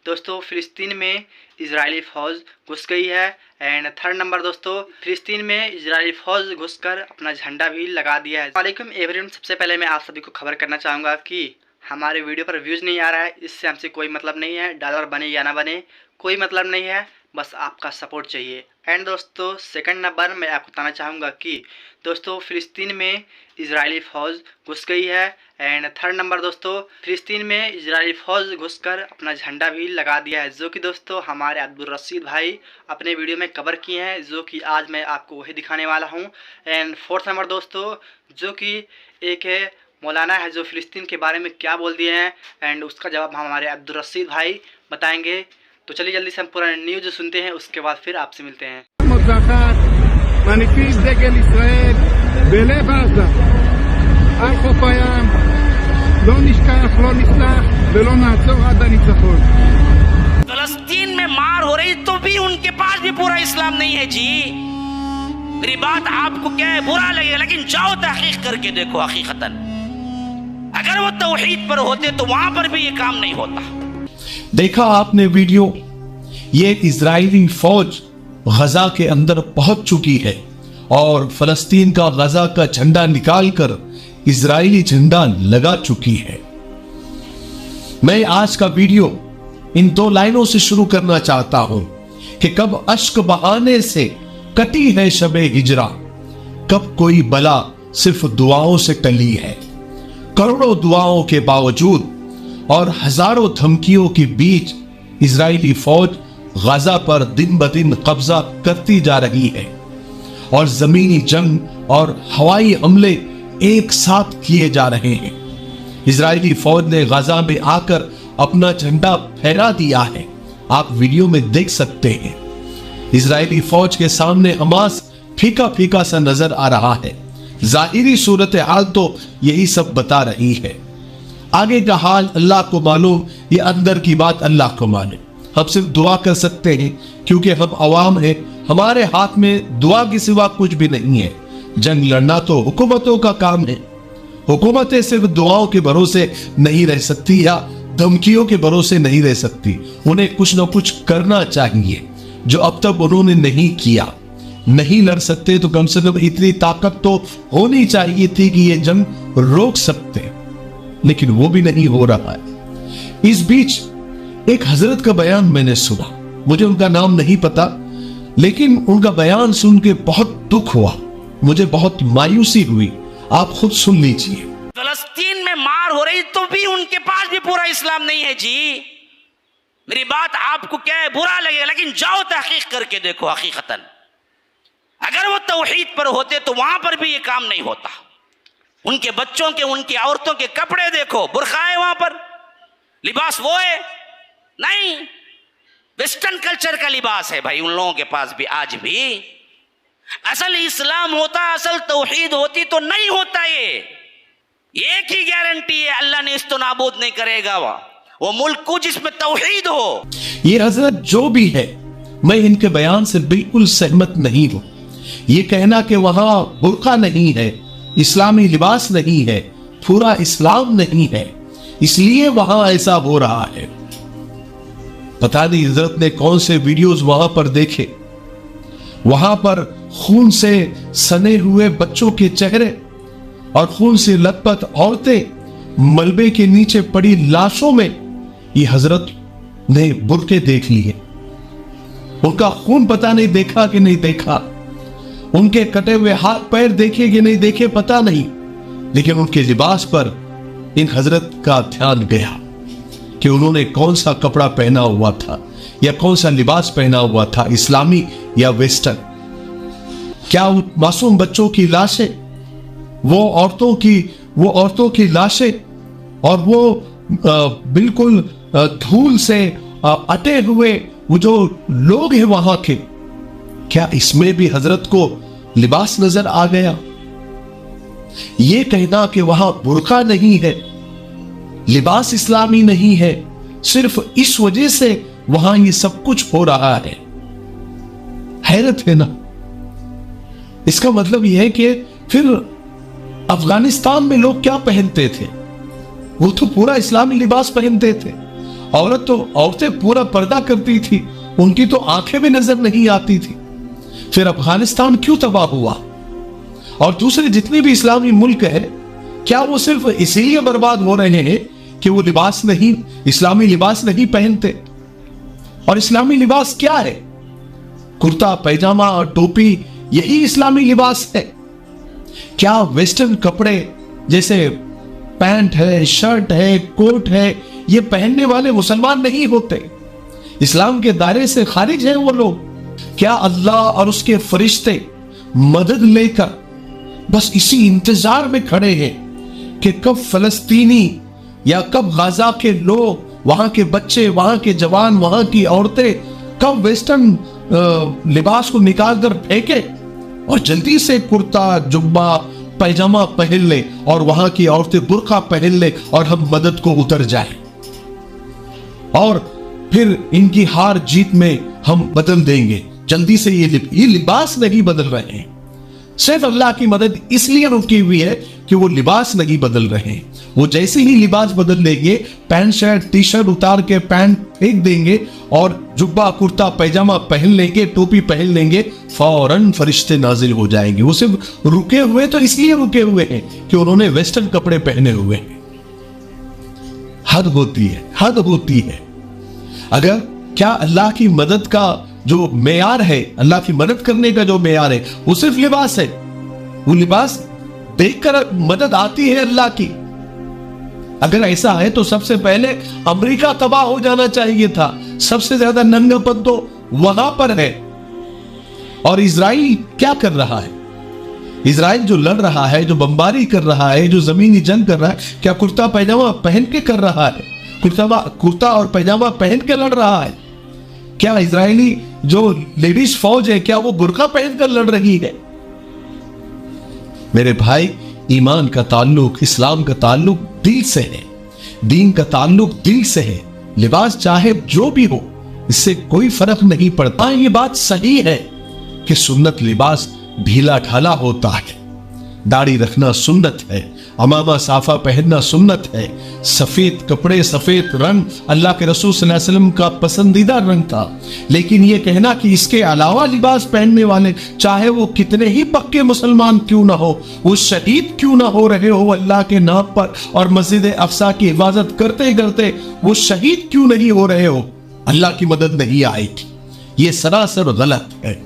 दोस्तों फिलिस्तीन में इजरायली फ़ौज घुस गई है। एंड थर्ड नंबर दोस्तों, फिलिस्तीन में इजरायली फ़ौज घुसकर अपना झंडा भी लगा दिया है। वालेकुम एवरीवन, सबसे पहले मैं आप सभी को खबर करना चाहूँगा कि हमारे वीडियो पर व्यूज़ नहीं आ रहा है, इससे हमसे कोई मतलब नहीं है। डॉलर बने या ना बने कोई मतलब नहीं है, बस आपका सपोर्ट चाहिए। एंड दोस्तों सेकंड नंबर मैं आपको बताना चाहूँगा कि दोस्तों फिलिस्तीन में इजरायली फ़ौज घुस गई है। एंड थर्ड नंबर दोस्तों, फिलिस्तीन में इजरायली फ़ौज घुसकर अपना झंडा भी लगा दिया है, जो कि दोस्तों हमारे अब्दुल रशीद भाई अपने वीडियो में कवर किए हैं, जो कि आज मैं आपको वही दिखाने वाला हूँ। एंड फोर्थ नंबर दोस्तों, जो कि एक है मौलाना है जो फिलिस्तीन के बारे में क्या बोल दिए हैं, एंड उसका जवाब हमारे अब्दुल रशीद भाई बताएंगे। तो चलिए जल्दी से हम पूरा न्यूज़ सुनते हैं, उसके बाद फिर आपसे मिलते हैं। מניפים דגל ישראל בלב עזה על חוף הים, לא נשכח, לא נסלח ולא נעצור עד הניצחון। फलस्तीन में मार हो रही तो भी उनके पास भी पूरा इस्लाम नहीं है जी। मेरी बात आपको क्या है, बुरा लगेगा, लेकिन जाओ तहकीक करके देखो। हकीकतन अगर वो तौहीद पर होते तो वहां पर भी ये काम नहीं होता। देखा आपने वीडियो, ये इजरायली फौज गजा के अंदर पहुंच चुकी है और फलस्तीन का गजा का झंडा निकालकर इजरायली झंडा लगा चुकी है। मैं आज का वीडियो इन दो लाइनों से शुरू करना चाहता हूं कि कब अश्क बहाने से कटी है शबे हिजरा, कब कोई बला सिर्फ दुआओं से टली है। करोड़ों दुआओं के बावजूद और हजारों धमकियों के बीच इजरायली फौज गजा पर दिन ब दिन कब्जा करती जा रही है और जमीनी जंग और हवाई हमले एक साथ किए जा रहे हैं। इजरायली फौज ने गजा में आकर अपना झंडा फहरा दिया है, आप वीडियो में देख सकते हैं। इजरायली फौज के सामने हमास फीका फीका सा नजर आ रहा है। जाहिरी सूरत हाल तो यही सब बता रही है, आगे का हाल अल्लाह को मालूम, ये अंदर की बात अल्लाह को मालूम। हम सिर्फ दुआ कर सकते हैं क्योंकि हम अवाम हैं, हमारे हाथ में दुआ के सिवा कुछ भी नहीं है। जंग लड़ना तो हुकूमतों का काम है, हुकूमतें सिर्फ दुआओं के भरोसे नहीं रह सकती या धमकियों के भरोसे नहीं रह सकती, उन्हें कुछ ना कुछ करना चाहिए जो अब तक उन्होंने नहीं किया। नहीं लड़ सकते तो कम से कम इतनी ताकत तो होनी चाहिए थी कि ये जंग रोक सकते, लेकिन वो भी नहीं हो रहा है। इस बीच एक हजरत का बयान मैंने सुना, मुझे उनका नाम नहीं पता, लेकिन उनका बयान सुन के बहुत दुख हुआ, मुझे बहुत मायूसी हुई। आप खुद सुन लीजिए। फलस्तीन में मार हो रही तो भी उनके पास भी पूरा इस्लाम नहीं है जी। मेरी बात आपको क्या है, बुरा लगेगा, लेकिन जाओ तहकीक करके देखो। हकीकतन अगर वो तौहीद पर होते तो वहां पर भी ये काम नहीं होता। उनके बच्चों के, उनकी औरतों के कपड़े देखो, बुर्का है वहां पर, लिबास वो है नहीं, वेस्टर्न कल्चर का लिबास है भाई उन लोगों के पास भी आज भी। असल इस्लाम होता, असल तौहीद होती तो नहीं होता। ये एक ही गारंटी है, अल्लाह ने इसको नाबूद नहीं करेगा वो मुल्क को जिसमें तौहीद हो। ये हजरत जो भी है, मैं इनके बयान से बिल्कुल सहमत नहीं हूं। ये कहना कि वहां बुर्का नहीं है, इस्लामी लिबास नहीं है, पूरा इस्लाम नहीं है, इसलिए वहां ऐसा हो रहा है। पता नहीं हजरत ने कौन से वीडियोस वहां पर देखे, वहां पर खून से सने हुए बच्चों के चेहरे और खून से लथपथ औरतें, मलबे के नीचे पड़ी लाशों में ये हजरत ने बुरके देख लिए। उनका खून पता नहीं देखा कि नहीं देखा, उनके कटे हुए हाथ पैर देखे कि नहीं देखे पता नहीं, लेकिन उनके लिबास पर इन हजरत का ध्यान गया कि उन्होंने कौन सा कपड़ा पहना हुआ था या कौन सा लिबास पहना हुआ था, इस्लामी या वेस्टर्न। क्या उन मासूम बच्चों की लाशें, वो औरतों की लाशें और वो बिल्कुल धूल से अटे हुए वो जो लोग हैं वहां के, क्या इसमें भी हजरत को लिबास नजर आ गया? ये कहना कि वहां बुर्का नहीं है, लिबास इस्लामी नहीं है, सिर्फ इस वजह से वहां ये सब कुछ हो रहा है। हैरत है ना। इसका मतलब यह है कि फिर अफगानिस्तान में लोग क्या पहनते थे? वो तो पूरा इस्लामी लिबास पहनते थे। औरतें पूरा पर्दा करती थी, उनकी तो आंखें भी नजर नहीं आती थी। फिर अफगानिस्तान क्यों तबाह हुआ? और दूसरे जितने भी इस्लामी मुल्क है, क्या वो सिर्फ इसीलिए बर्बाद हो रहे हैं कि वो इस्लामी लिबास नहीं पहनते? और इस्लामी लिबास क्या है? कुर्ता पैजामा और टोपी, यही इस्लामी लिबास है। क्या वेस्टर्न कपड़े जैसे पैंट है, शर्ट है, कोट है, ये पहनने वाले मुसलमान नहीं होते? इस्लाम के दायरे से खारिज हैं वो लोग। क्या अल्लाह और उसके फरिश्ते मदद लेकर बस इसी इंतजार में खड़े हैं कि कब फलस्तीनी या कब गाजा के लोग, वहां के बच्चे, वहां के जवान, वहां की औरतें कब वेस्टर्न लिबास को निकाल कर फेंके और जल्दी से कुर्ता जुब्बा पैजामा पहन ले और वहां की औरतें बुर्का पहन ले और हम मदद को उतर जाए, और फिर इनकी हार जीत में हम बदल देंगे जल्दी से। ये लिबास नहीं बदल रहे हैं। सिर्फ अल्लाह की मदद इसलिए रुकी हुई है कि वो लिबास नहीं बदल रहे हैं। वो जैसे ही लिबास बदल लेंगे, पैंट शर्ट टी शर्ट उतार के पैंट फेंक देंगे और जुब्बा कुर्ता पैजामा पहन लेंगे, टोपी पहन लेंगे, फौरन फरिश्ते नाजिल हो जाएंगे। वो सिर्फ रुके हुए तो इसलिए रुके हुए हैं कि उन्होंने वेस्टर्न कपड़े पहने हुए हैं। हद होती है, हद होती है। अगर क्या अल्लाह की मदद का जो मेयार है, अल्लाह की मदद करने का जो मेयार है, वो सिर्फ लिबास है? वो लिबास देखकर मदद आती है अल्लाह की? अगर ऐसा है तो सबसे पहले अमेरिका तबाह हो जाना चाहिए था। सबसे ज्यादा नंगापन तो वहां पर है। और इजराइल क्या कर रहा है? इजराइल जो लड़ रहा है, जो बमबारी कर रहा है, जो जमीनी जंग कर रहा है, क्या कुर्ता पैजामा पहन के कर रहा है? कुर्ता और पैजामा पहन के लड़ रहा है? क्या इजरायली जो लेडीज फौज है, क्या वो बुर्का पहनकर लड़ रही है? मेरे भाई, ईमान का ताल्लुक, इस्लाम का ताल्लुक दिल से है, दीन का ताल्लुक दिल से है। लिबास चाहे जो भी हो, इससे कोई फर्क नहीं पड़ता। ये बात सही है कि सुन्नत लिबास ढीला ढाला होता है, दाढ़ी रखना सुन्नत है, अमामा साफा पहनना सुन्नत है। सफेद कपड़े, सफेद रंग अल्लाह के रसूल सल्लल्लाहु अलैहि वसल्लम का पसंदीदा रंग था। लेकिन ये कहना कि इसके अलावा लिबास पहनने वाले, चाहे वो कितने ही पक्के मुसलमान क्यों ना हो, वो शहीद क्यों ना हो रहे हो अल्लाह के नाम पर, और मस्जिद अक्सा की इबादत करते करते वो शहीद क्यों नहीं हो रहे हो, अल्लाह की मदद नहीं आएगी। ये सरासर गलत है।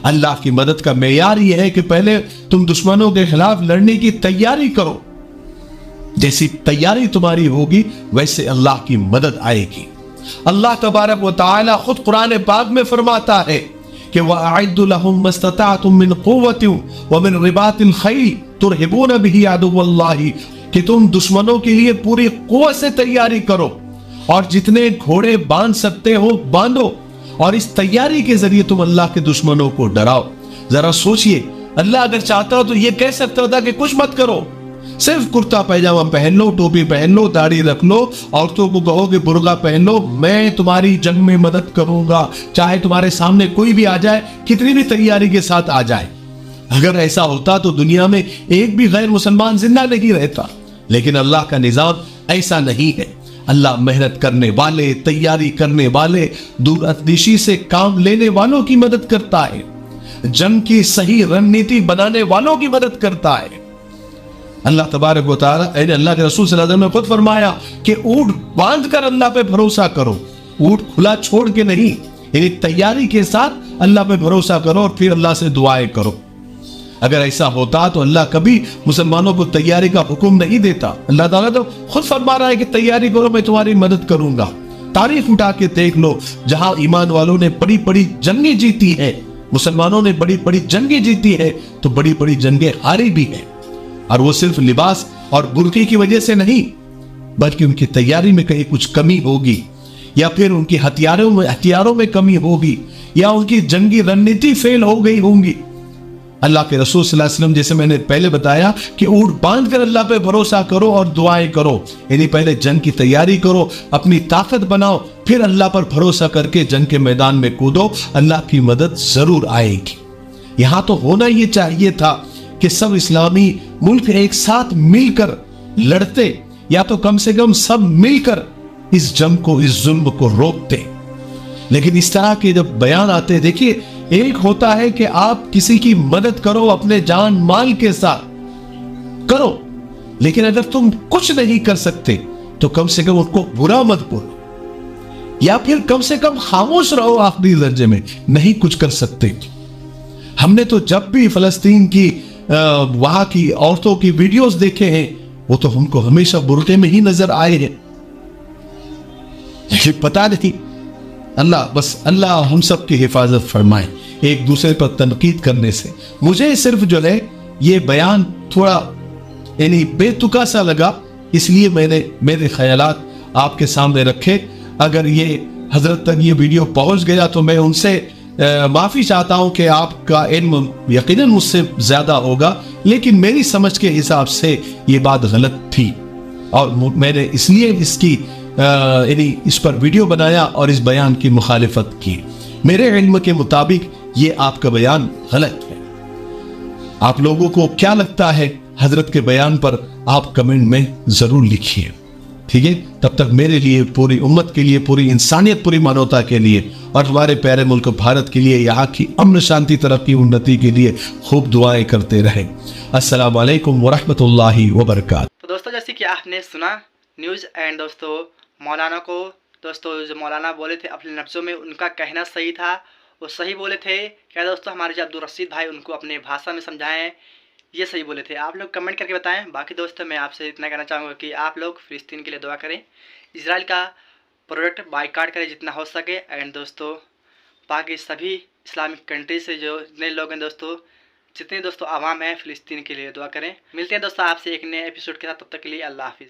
अल्लाह की मदद का मेयार ये है कि पहले तुम दुश्मनों के खिलाफ लड़ने की तैयारी करो। जैसी तैयारी तुम्हारी होगी वैसे अल्लाह की मदद आएगी। अल्लाह तबारक व तआला खुद कुरान पाक में फरमाता है कि वअइद्दु लहुम मस्तताअतुम मिन कुव्वतिन व मिन रिबातिल खैल तुरहिबून बिही अदुव्वल्लाहि, कि तुम दुश्मनों के लिए पूरी कुव्वत से तैयारी करो और जितने घोड़े बांध सकते हो बांधो, और इस तैयारी के जरिए तुम अल्लाह के दुश्मनों को डराओ। जरा सोचिए, अल्लाह अगर चाहता हो तो ये कह सकता था कि कुछ मत करो, सिर्फ कुर्ता पैजामा पहन लो, टोपी पहन लो, दाढ़ी रख लो, औरतों को कहो कि बुर्का पहन लो, मैं तुम्हारी जंग में मदद करूंगा, चाहे तुम्हारे सामने कोई भी आ जाए, कितनी भी तैयारी के साथ आ जाए। अगर ऐसा होता तो दुनिया में एक भी गैर मुसलमान जिंदा नहीं रहता। लेकिन अल्लाह का निजाम ऐसा नहीं है। अल्लाह मेहनत करने वाले, तैयारी करने वाले, दूरअंदेशी से काम लेने वालों की मदद करता है, जंग की सही रणनीति बनाने वालों की मदद करता है। अल्लाह तबारक व तआला, अल्लाह के रसूल सल्लल्लाहु अलैहि वसल्लम ने खुद फरमाया कि ऊंट बांध कर अल्लाह पे भरोसा करो, ऊंट खुला छोड़ के नहीं, यानी तैयारी के साथ अल्लाह पे भरोसा करो और फिर अल्लाह से दुआएं करो। अगर ऐसा होता तो अल्लाह कभी मुसलमानों को तैयारी का हुक्म नहीं देता। अल्लाह ताला तो खुद फरमा रहा है कि तैयारी करो, मैं तुम्हारी मदद करूंगा। तारीख उठा के देख लो, जहां ईमान वालों ने बड़ी बड़ी जंगें जीती है, मुसलमानों ने बड़ी बड़ी जंगें जीती है, तो बड़ी बड़ी जंगें हारी भी है। और वो सिर्फ लिबास और बुर्के की वजह से नहीं, बल्कि उनकी तैयारी में कहीं कुछ कमी होगी, या फिर उनकी हथियारों में कमी होगी, या उनकी जंगी रणनीति फेल हो गई होंगी। अल्लाह के रसूल सल्लल्लाहु अलैहि वसल्लम, जैसे मैंने पहले बताया कि ऊंट बांध कर अल्लाह पे भरोसा करो और दुआएं करो, यानी पहले जंग की तैयारी करो, अपनी ताकत बनाओ, फिर अल्लाह पर भरोसा करके जंग के मैदान में कूदो, अल्लाह की मदद जरूर आएगी। यहां तो होना ये चाहिए था कि सब इस्लामी मुल्क एक साथ मिलकर लड़ते, या तो कम से कम सब मिलकर इस जंग को, इस जुल्म को रोकते। लेकिन इस तरह के जब बयान आते हैं, देखिए एक होता है कि आप किसी की मदद करो अपने जान माल के साथ करो, लेकिन अगर तुम कुछ नहीं कर सकते तो कम से कम उनको बुरा मत बोलो, या फिर कम से कम खामोश रहो आखिरी दर्जे में, नहीं कुछ कर सकते। हमने तो जब भी फलस्तीन की वहां की औरतों की वीडियोस देखे हैं, वो तो हमको हमेशा बुरके में ही नजर आए हैं। लेकिन पता नहीं, अल्लाह हम सब की हिफाजत फरमाए एक दूसरे पर तनकीद करने से। मुझे सिर्फ जो है ये बयान थोड़ा यानी बेतुका सा लगा, इसलिए मैंने मेरे ख्यालात आपके सामने रखे। अगर ये हजरत तक ये वीडियो पहुंच गया तो मैं उनसे माफी चाहता हूं कि आपका इल्म यकीनन मुझसे ज्यादा होगा, लेकिन मेरी समझ के हिसाब से ये बात गलत थी और मैंने इसलिए इसकी इस पर वीडियो बनाया और इस बयान की मुखालिफत की। मेरे इल्म के मुताबिक ये आपका बयान गलत है। आप लोगों को क्या लगता है हजरत के बयान पर, आप कमेंट में जरूर लिखिए, ठीक है। तब तक मेरे लिए, पूरी उम्मत के लिए, पूरी इंसानियत, पूरी मानवता के लिए और हमारे प्यारे मुल्क भारत के लिए, यहाँ की अमन शांति तरक्की उन्नति के लिए खूब दुआएं करते रहें। अस्सलाम वालेकुम वरहमतुल्लाहि वबरकातुहू। तो दोस्तों जैसे कि आपने सुना न्यूज़ एंड दोस्तों मौलाना को, दोस्तों जो मौलाना बोले थे अपने लफ्ज़ों में, उनका कहना सही था, वो सही बोले थे। क्या दोस्तों हमारे जो अब्दुल रशीद भाई उनको अपने भाषा में समझाएं, ये सही बोले थे। आप लोग कमेंट करके बताएं। बाकी दोस्तों मैं आपसे इतना कहना चाहूँगा कि आप लोग फ़िलिस्तीन के लिए दुआ करें, इजराइल का प्रोडक्ट बाइकाट करें जितना हो सके। एंड दोस्तों बाकी सभी इस्लामिक कंट्री से जो जितने लोग हैं दोस्तों, जितने दोस्तों आवाम है फ़िलिस्तीन के लिए दुआ करें। मिलते हैं दोस्तों आपसे एक नए एपिसोड के साथ, तब तक के लिए अल्लाह हाफिज़।